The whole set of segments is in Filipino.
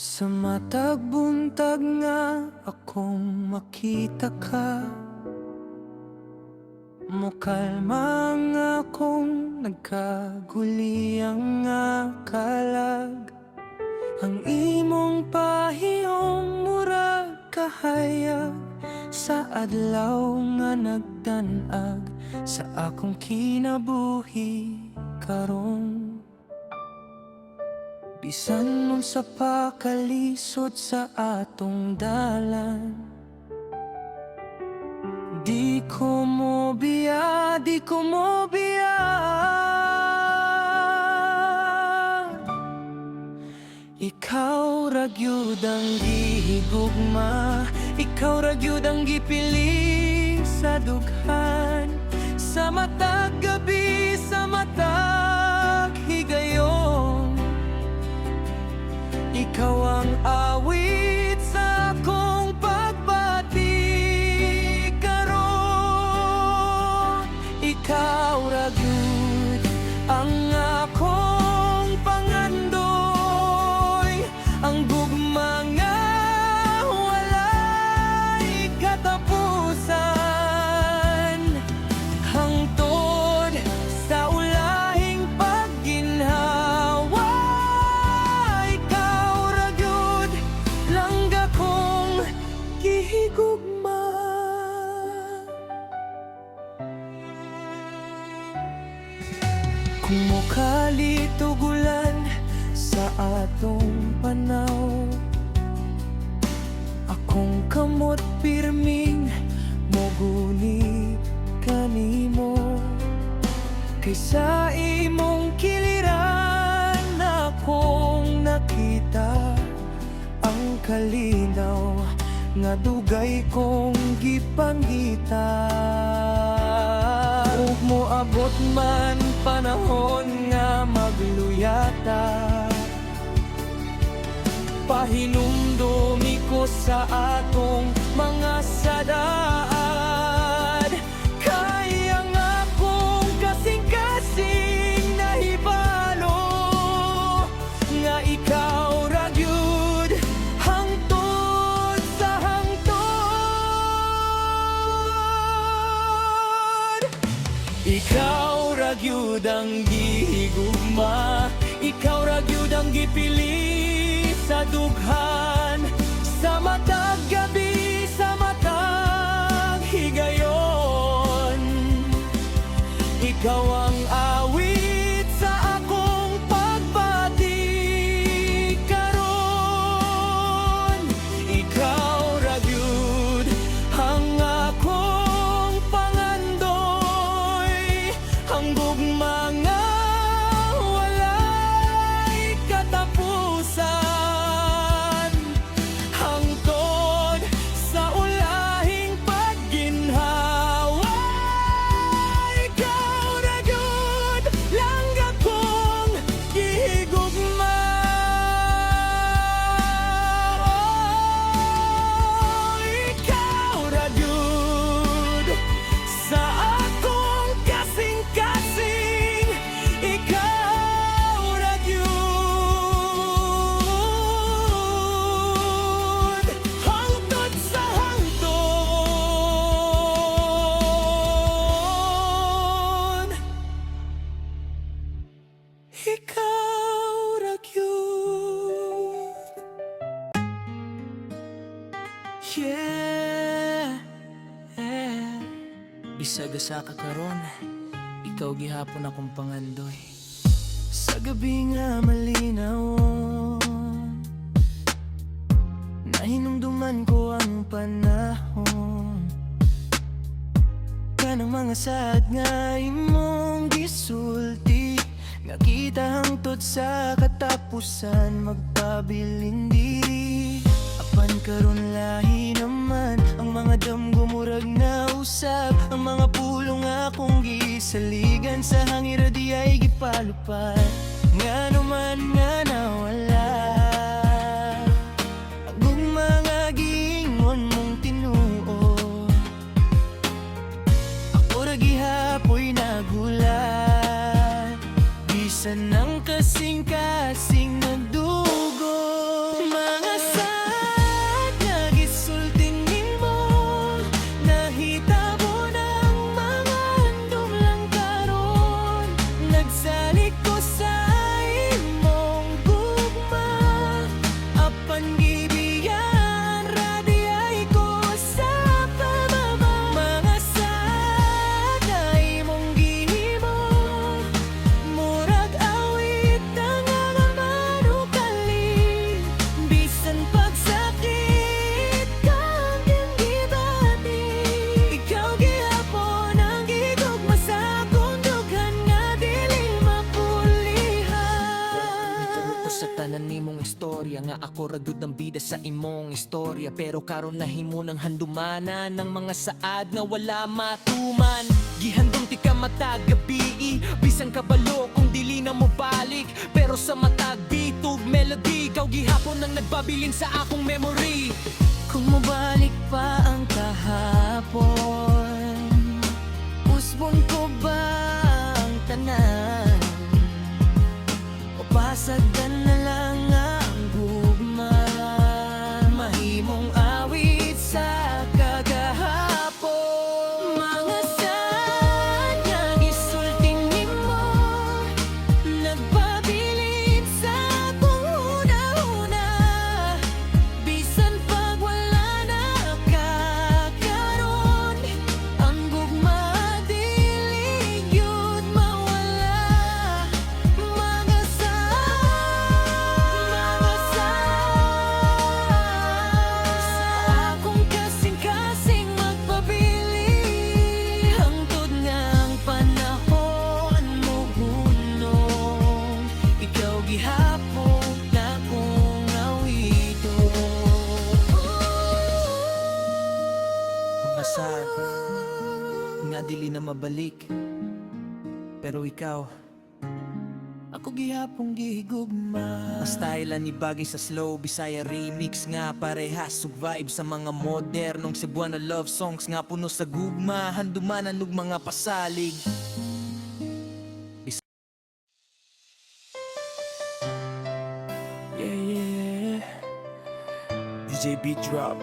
Sa matag buntag nga akong makita ka, mokalma nga akong nagkaguliyang nga kalag. Ang imong pahiyong murag kahayag sa adlaw nga nagdanag sa akong kinabuhi karon. Bisan mo sa pakalisod sa atong dalan, di ko mo biya, di ko mo biya. Ikaw ra gyud ang gihigugma, ikaw ra gyud ang gipili sa dughan, sa matag gabi, sa matag higayon. Ikaw ang awit sa akong pagbati karon. Ikaw ra gyud ang akong pangandoy, ang gugma nga walay katapusan, hangtod sa ulahing pagginhawa. Ikaw ra gyud langga kong gihigugma. Kung mokalitugulan sa atong panaw, akong kamot pirming moguni kanimo. Kaysa imong kiliran akong nakita ang kalinaw nga dugay kong gipangita. Ug moabot man panahon nga magluyata, pahinumdumi ko sa atong mga sadaad. Kaya nga kong kasing-kasing nahibalo nga ikaw ra gyud hangtod sa hangtod. Ikaw ra gyud ang gihigugma, ikaw ra gyud ang gipili sa dughan, sa matag gabi, sa matag higayon. Ikaw ang awit sa akong pagbati karon. Ikaw ra gyud ang akong pangandoy, ang gugma nga walay katapusan, hangtod sa ulahing pagginhawa. Ikaw ra gyud langga kong gihigugma. Ikaw ra gyud sa akong kasing-kasing, ikaw ra gyud hangtod sa hangtod. Ikaw ra gyud. Yeah, yeah. Bisag sa kakaron, ikaw gihapon akong pangandoy. Sa gabi nga malinawon, nahinumduman ko ang panahon. Kanang mga saad nga imong gisulti, nga kita hangtod sa katapusan magpabilin diri. Apan karon lahi naman ang mga damgo murag na usab, ang mga pulong akong gisaligan sa hangin di ay gipalupad. Ngano man nga nawala ang gugma nga giingon mong tinuo. Ako ra gihapoy nagulat, bisan ang kasing-kasing nagdugo. nga ako ragud ng bida sa imong istorya. Pero karon nahimo ng handumana ng mga saad nga wala matuman. Gihandom ti ka matag gabi, bisan kabalo kung dili na mo balik. Pero sa matag bitug melody, ikaw gihapon nang nagbabilin sa akong memory. Kung mabalik pa ang kahapon, usbon ko ba ang tanan? O pasagdan na lang ang gugma, mahimong awit sa kagahapon. Mga saan nga gisulti nimo, nagpabilin sa akong una-una. Bisan pag wala na ka karon, ang gugma dili gyud mawala. Mga sa akong kasing-kasing magpabili, hangtod nga ang panahon mo hunong, ikaw gihapon akong awito. Mga saan nga dili na mabalik, pero ikaw ako gihapong gihigugma. Ang style ni bagay sa slow Bisaya remix nga parehas ug vibe sa mga modernong Cebuano love songs nga puno sa gugma, handumanan ug mga pasalig. Yeah. DJ Beat Drop,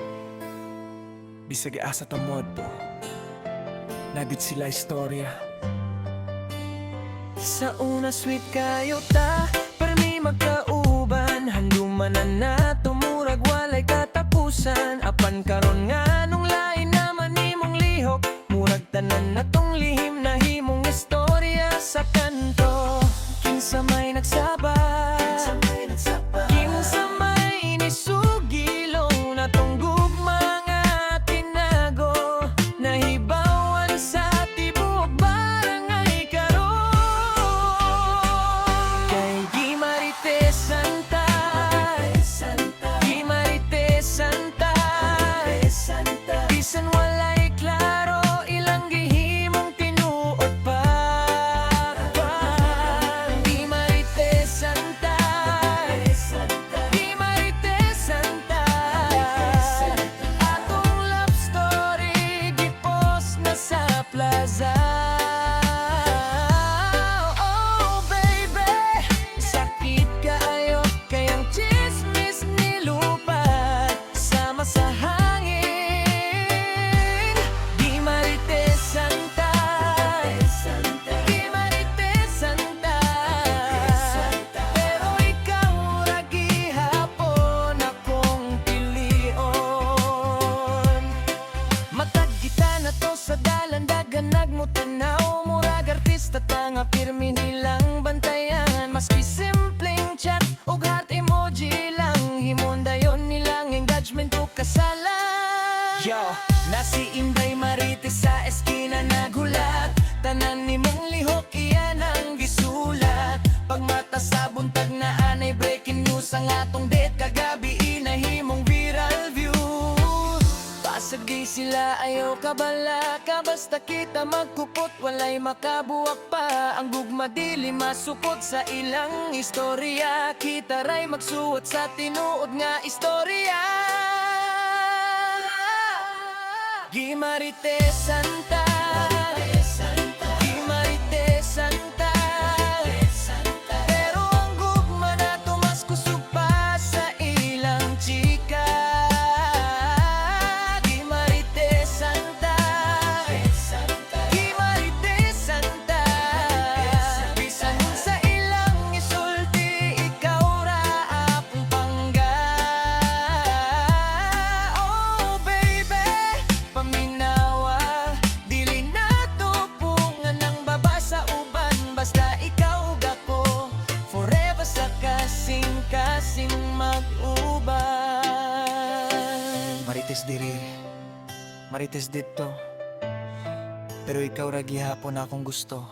bisag asa ta modo, nagit sila istorya. Sa una sweet kayo ta, permi magkauban, handumanan na tumurag walay katapusan. Apan karon nga nung lain naman nimong lihok, murag tanan na tong lihim na himong istorya sa kanto. Kinsa may nagsabay, kinsa may inisugilong na tong gugma nga tinago, nahibawan sa tibuok barangay karon. Kay Guimaritez Santa, Guimaritez Santa, bisan walay klaro ilang gihimong tinuod pa. Guimaritez Santa, Guimaritez Santa, atong love story gipost na sa plaza. Oh baby, sakit kaayo kayang chismis nilupat sama sa hangin. Guimaritez Santa, Guimaritez Santa, pero ikaw ra gihapon akong pilion. Matag kita na to sa dalan, dagan nagmutanaw, murag artista ta nga pirmi nilang bantayan. Maski simpleng chat ug heart emoji lang, himon dayon nilang engagement o kasalan. Yo, nasi Inday Marites sa eskina nagulat, tanan nimong lihok iyan ang gisulat. Pagmata sa buntag na anay breaking news, ang atong date kagabi inahimong viral views. Pasagay sila ayaw kabala ka, basta kita magkupot walay makabuwak pa. Ang gugma dili masupot sa ilang istorya, kita ray magsuot sa tinuod nga istorya. Guimaritez Santa, Guimaritez Santa, pero ang gugma na tumas kusog pa sa ilang chika. Guimaritez Santa, Guimaritez Santa, bisan sa ilang isulti ikaw ra akong pangga. Oh baby, paminawa, dili na tupungan ng baba sa uban, basta ikaw ug ako forever sa kasing-kasing mag-uban. Marites diri, Marites dito, pero ikaw ra gihapon akong gusto.